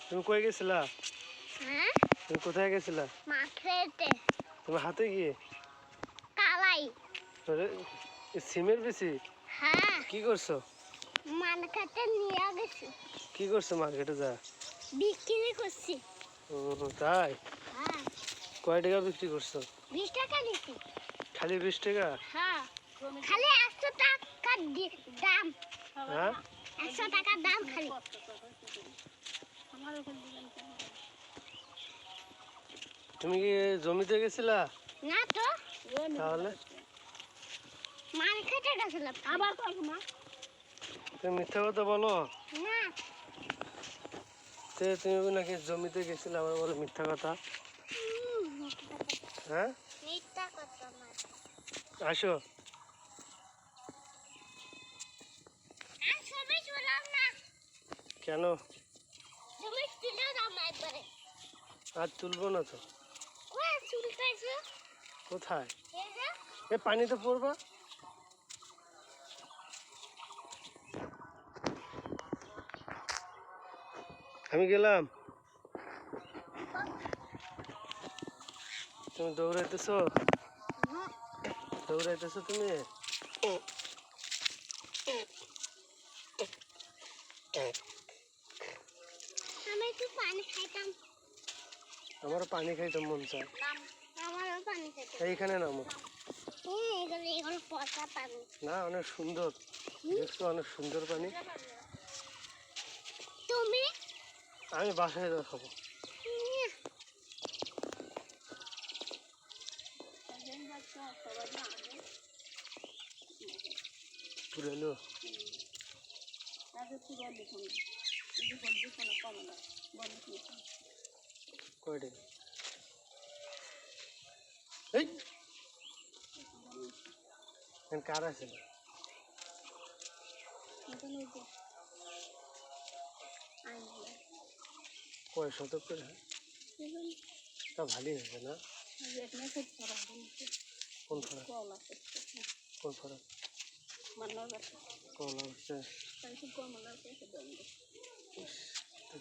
তুমি কই গেছিলা? হ্যাঁ, তুমি কোথায় গেছিলা? মাঠেতে তোমার হাতে গিয়ে কালাই। সিমের বেশি হ্যাঁ, কি করছো? মার্কেটে নিয়ে গেছি, কি করছো মার্কেটে যা? বিক্রি করছি। তাই হ্যাঁ, কয় টাকা বিক্রি করছো? 20 টাকা নিছি। খালি 20 টাকা? হ্যাঁ, খালি 100 টাকা দাম। হ্যাঁ, 100 টাকা দাম খালি। তুমি কি জমিতে গেছিলা? না তো, তাহলে মার্কেটে গেছিলাম। আবার কইবো না। তুমি মিথ্যা কথা বলো। না, তুমি নাকি জমিতে গেছিলে, আমার বলে মিথ্যা কথা। হ্যাঁ, মিথ্যা কথা না। আসো। আর ছবি তুললাম না। কেন? তুমি তুলে দাও না একবারে। আর তুলবো না তো। কই তুলতেছো? কোথায়? এই যে এ পানিতে পড়বা। আমি গেলাম। তুমি দৌড়াইতেছো? দৌড়াইতেছো তুমি? আমি একটু পানি খাইতাম। আমারও পানি খাইতে মন চায়। আমারও পানি খাইতাম। এইখানে নামো। এগুলো পচা পানি। না, অনেক সুন্দর। দেখছো অনেক সুন্দর পানি। তুমি? আমি বাসায় দেখাবো। পুরালো কয়টা? এই কার আছে না? কয় শতক করে? তা ভালোই হয়েছে না? কোন ফরাক? কোন ফরাক? কলা হচ্ছে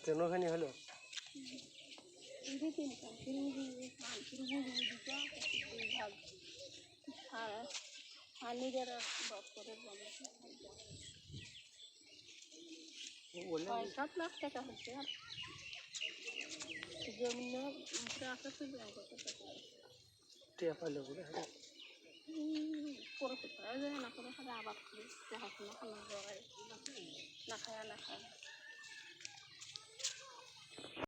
তেনখানি হলো। $7 লাখ টাকা হচ্ছে। জমি টিয়া পাইলো বলে। করে না করে আবার দেখাশোনা না খায় না খায়।